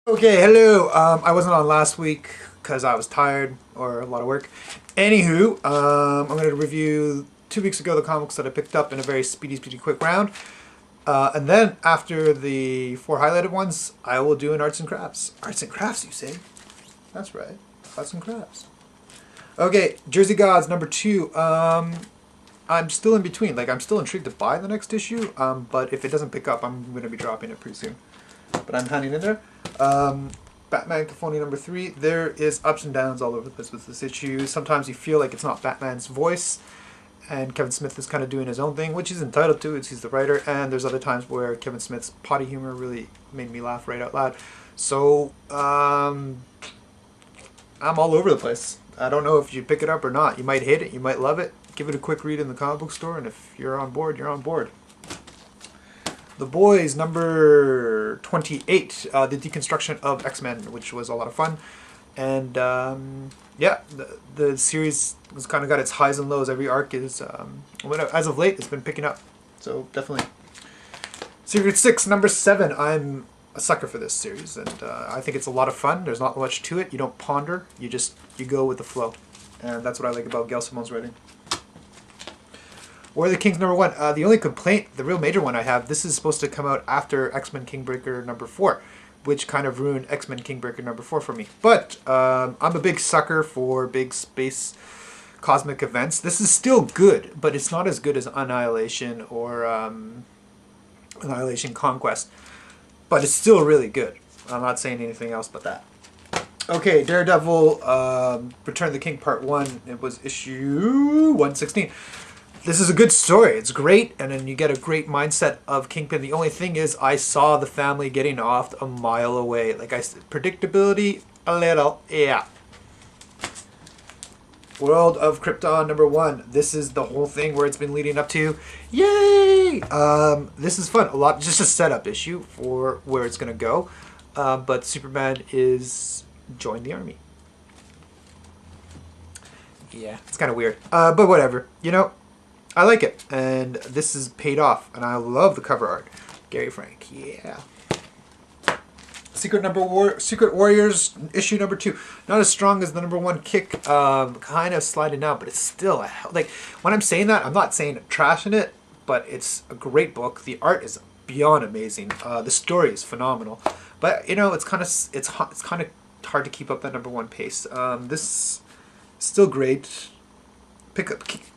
Okay, hello. I wasn't on last week because I was tired or a lot of work. Anywho, I'm going to review 2 weeks ago the comics that I picked up in a very speedy quick round. And then after the 4 highlighted ones, I will do an arts and crafts. Arts and crafts, you say? That's right. Arts and crafts. Okay, Jersey Gods #2. I'm still in between. Like, I'm still intrigued to buy the next issue. But if it doesn't pick up, I'm going to be dropping it pretty soon. But I'm hanging in there. Batman Cafoni #3. There is ups and downs all over the place with this issue. Sometimes you feel like it's not Batman's voice, and Kevin Smith is kind of doing his own thing, which he's entitled to. He's the writer. And there's other times where Kevin Smith's potty humor really made me laugh right out loud. So I'm all over the place. I don't know if you pick it up or not. You might hate it. You might love it. Give it a quick read in the comic book store, and if you're on board, you're on board. The Boys #28, the deconstruction of X-Men, which was a lot of fun. And yeah, the series has kind of got its highs and lows. Every arc is, as of late, it's been picking up. So definitely. Secret Six #7. I'm a sucker for this series, and I think it's a lot of fun. There's not much to it. You don't ponder. You go with the flow. And that's what I like about Gail Simone's writing. War of the Kings #1. The only complaint, the real major one I have, this is supposed to come out after X-Men Kingbreaker #4, which kind of ruined X-Men Kingbreaker #4 for me. But I'm a big sucker for big space cosmic events. This is still good, but it's not as good as Annihilation or Annihilation Conquest. But it's still really good. I'm not saying anything else but that. Okay, Daredevil, Return of the King Part 1. It was issue 116. This is a good story. It's great, and then you get a great mindset of Kingpin. The only thing is, I saw the family getting off a mile away. Like I said, predictability, a little, yeah. World of Krypton #1. This is the whole thing where it's been leading up to. Yay! This is fun. Just a setup issue for where it's gonna go. But Superman is joined the army. Yeah, it's kind of weird. But whatever. You know, I like it, and this is paid off, and I love the cover art. Gary Frank, yeah. Secret Warriors issue #2. Not as strong as the #1 kick. Kind of sliding down, but it's still like when I'm saying that, I'm not saying trashing it, but it's a great book. The art is beyond amazing. The story is phenomenal, but you know it's kind of hard to keep up that #1 pace. This is still great.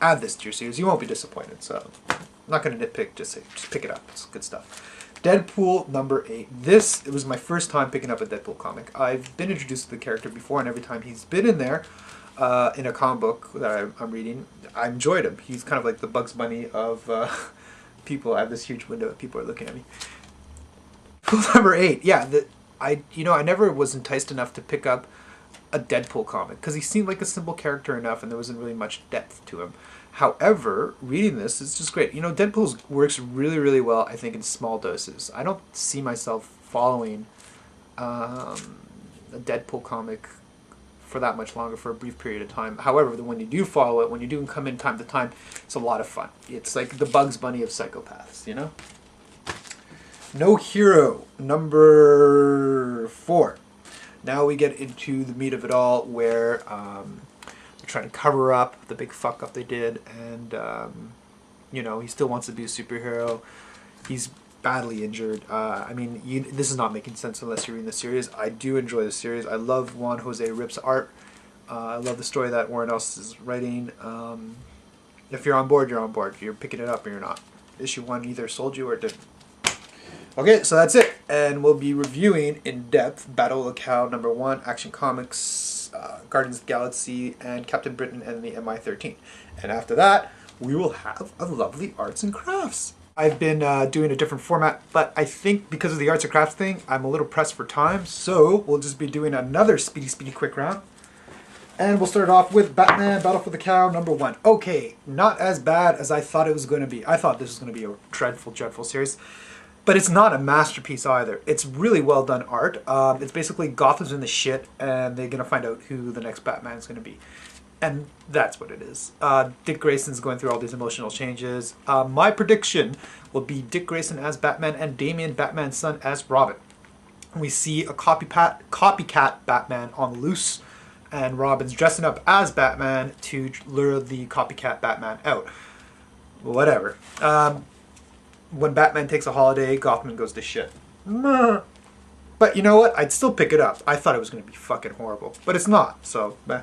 Add this to your series. You won't be disappointed. So I'm not going to nitpick. Just pick it up. It's good stuff. Deadpool #8. It was my first time picking up a Deadpool comic. I've been introduced to the character before, and every time he's been in there, in a comic book that I'm reading, I enjoyed him. He's kind of like the Bugs Bunny of people. I have this huge window. People are looking at me. Deadpool #8. Yeah, I never was enticed enough to pick up a Deadpool comic because he seemed like a simple character enough, and there wasn't really much depth to him. However, reading this is just great. You know, Deadpool works really well, I think, in small doses. I don't see myself following a Deadpool comic for that much longer, for a brief period of time. However, when you do follow it, when you do come in time to time, it's a lot of fun. It's like the Bugs Bunny of psychopaths, you know? No Hero #4. Now we get into the meat of it all, where they're trying to cover up the big fuck up they did, and you know, he still wants to be a superhero. He's badly injured. I mean, this is not making sense unless you're reading the series. I do enjoy the series. I love Juan Jose Rip's art. I love the story that Warren Ellis is writing. If you're on board, you're on board. You're picking it up or you're not. Issue 1 either sold you or didn't. Okay, so that's it, and we'll be reviewing in depth Battle of the Cowl #1, Action Comics, Guardians of the Galaxy, and Captain Britain and the MI-13. And after that, we will have a lovely arts and crafts. I've been doing a different format, but I think because of the arts and crafts thing, I'm a little pressed for time, so we'll just be doing another speedy quick round. And we'll start off with Batman Battle for the Cowl #1. Okay, not as bad as I thought it was going to be. I thought this was going to be a dreadful series. But it's not a masterpiece either. It's really well done art. It's basically Gotham's in the shit, and they're going to find out who the next Batman is going to be. And that's what it is. Dick Grayson's going through all these emotional changes. My prediction will be Dick Grayson as Batman and Damian, Batman's son, as Robin. We see a copycat Batman on the loose, and Robin's dressing up as Batman to lure the copycat Batman out. Whatever. When Batman takes a holiday, Gotham goes to shit. But you know what? I'd still pick it up. I thought it was going to be fucking horrible, but it's not. So, meh.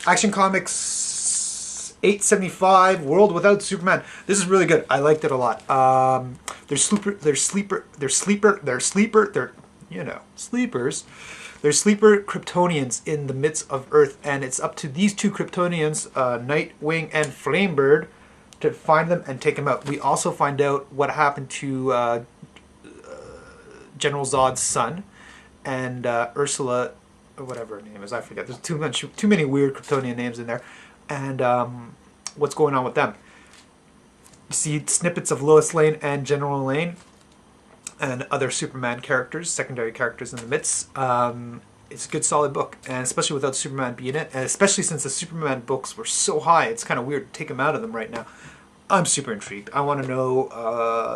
Action Comics 875, World Without Superman. This is really good. I liked it a lot. There's sleeper, you know, sleepers. There's sleeper Kryptonians in the midst of Earth, and it's up to these two Kryptonians, Nightwing and Flamebird, to find them and take them out. We also find out what happened to General Zod's son and Ursula, or whatever her name is, I forget. There's too many weird Kryptonian names in there, and what's going on with them. You see snippets of Lois Lane and General Lane and other Superman characters, secondary characters in the midst. It's a good solid book, and especially without Superman being it, and especially since the Superman books were so high, it's kind of weird to take them out of them right now. I'm super intrigued. I want to know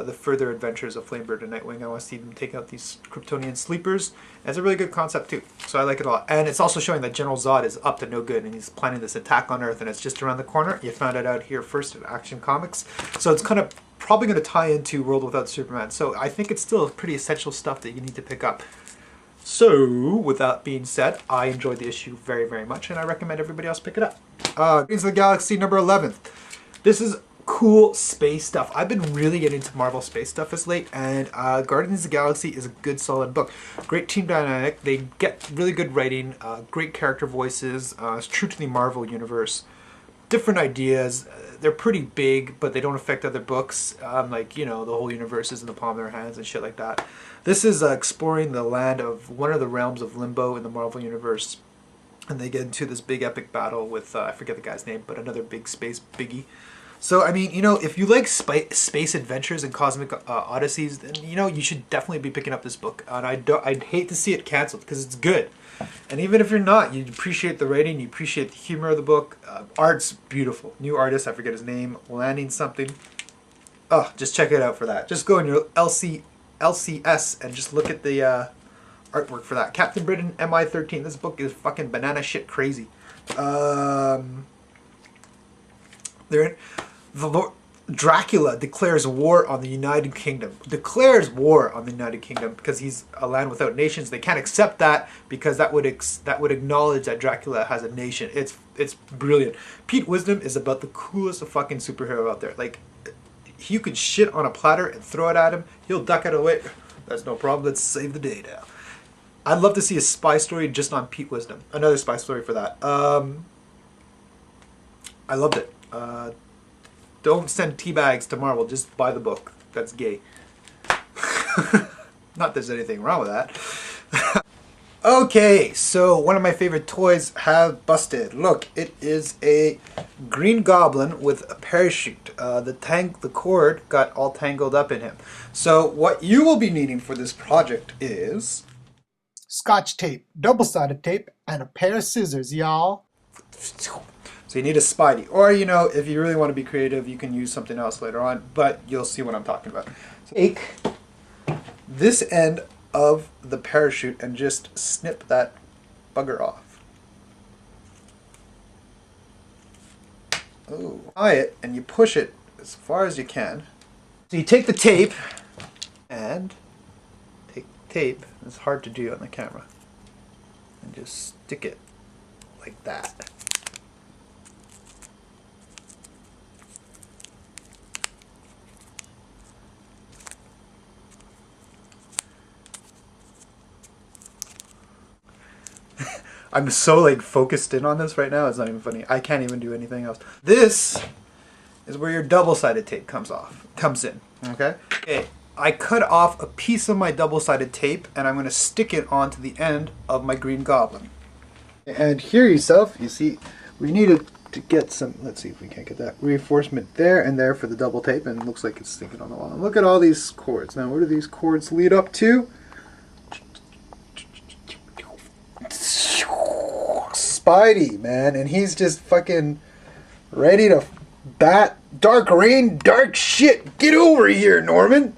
the further adventures of Flamebird and Nightwing. I want to see them take out these Kryptonian sleepers. And it's a really good concept too, so I like it a lot. And it's also showing that General Zod is up to no good, and he's planning this attack on Earth, and it's just around the corner. You found it out here first at Action Comics, so it's kind of probably going to tie into World Without Superman. So I think it's still pretty essential stuff that you need to pick up. So, with that being said, I enjoyed the issue very, very much, and I recommend everybody else pick it up. Guardians of the Galaxy number 11. This is cool space stuff. I've been really getting into Marvel space stuff as late, and Guardians of the Galaxy is a good, solid book. Great team dynamic. They get really good writing, great character voices. It's true to the Marvel universe. Different ideas. They're pretty big, but they don't affect other books. Like, you know, the whole universe is in the palm of their hands and shit like that. This is exploring the land of one of the realms of Limbo in the Marvel universe. And they get into this big epic battle with, I forget the guy's name, but another big space biggie. So, I mean, you know, if you like space adventures and cosmic odysseys, then, you know, you should definitely be picking up this book. And I'd hate to see it canceled, because it's good. And even if you're not, you appreciate the writing, you appreciate the humor of the book. Art's beautiful. New artist, I forget his name, landing something. Oh, just check it out for that. Just go in your LCS and just look at the artwork for that. Captain Britain MI13. This book is fucking banana shit crazy. Dracula declares war on the United Kingdom. Declares war on the United Kingdom because he's a land without nations. They can't accept that because that would acknowledge that Dracula has a nation. It's brilliant. Pete Wisdom is about the coolest fucking superhero out there. Like, you could shit on a platter and throw it at him. He'll duck out of the way. That's no problem. Let's save the day now. I'd love to see a spy story just on Pete Wisdom. Another spy story for that. I loved it. Don't send tea bags to Marvel. Just buy the book. That's gay. Not there's anything wrong with that. Okay, so one of my favorite toys have busted. Look, it is a Green Goblin with a parachute. The cord got all tangled up in him. So what you will be needing for this project is Scotch tape, double-sided tape, and a pair of scissors, y'all. So you need a Speedy, or, you know, if you really want to be creative, you can use something else later on, but you'll see what I'm talking about. So take this end of the parachute and just snip that bugger off. Oh, tie it and you push it as far as you can. So you take the tape and take tape. It's hard to do on the camera, and just stick it like that. I'm so like focused in on this right now, it's not even funny. I can't even do anything else. This is where your double-sided tape comes in, okay? Okay, I cut off a piece of my double-sided tape and I'm gonna stick it onto the end of my Green Goblin. And here yourself, you see, we needed to get some, let's see if we can't get that reinforcement there and there for the double tape, and it looks like it's sticking on the wall. And look at all these cords. Now, where do these cords lead up to? Speedy, man, and he's just fucking ready to bat dark rain, dark shit. Get over here, Norman.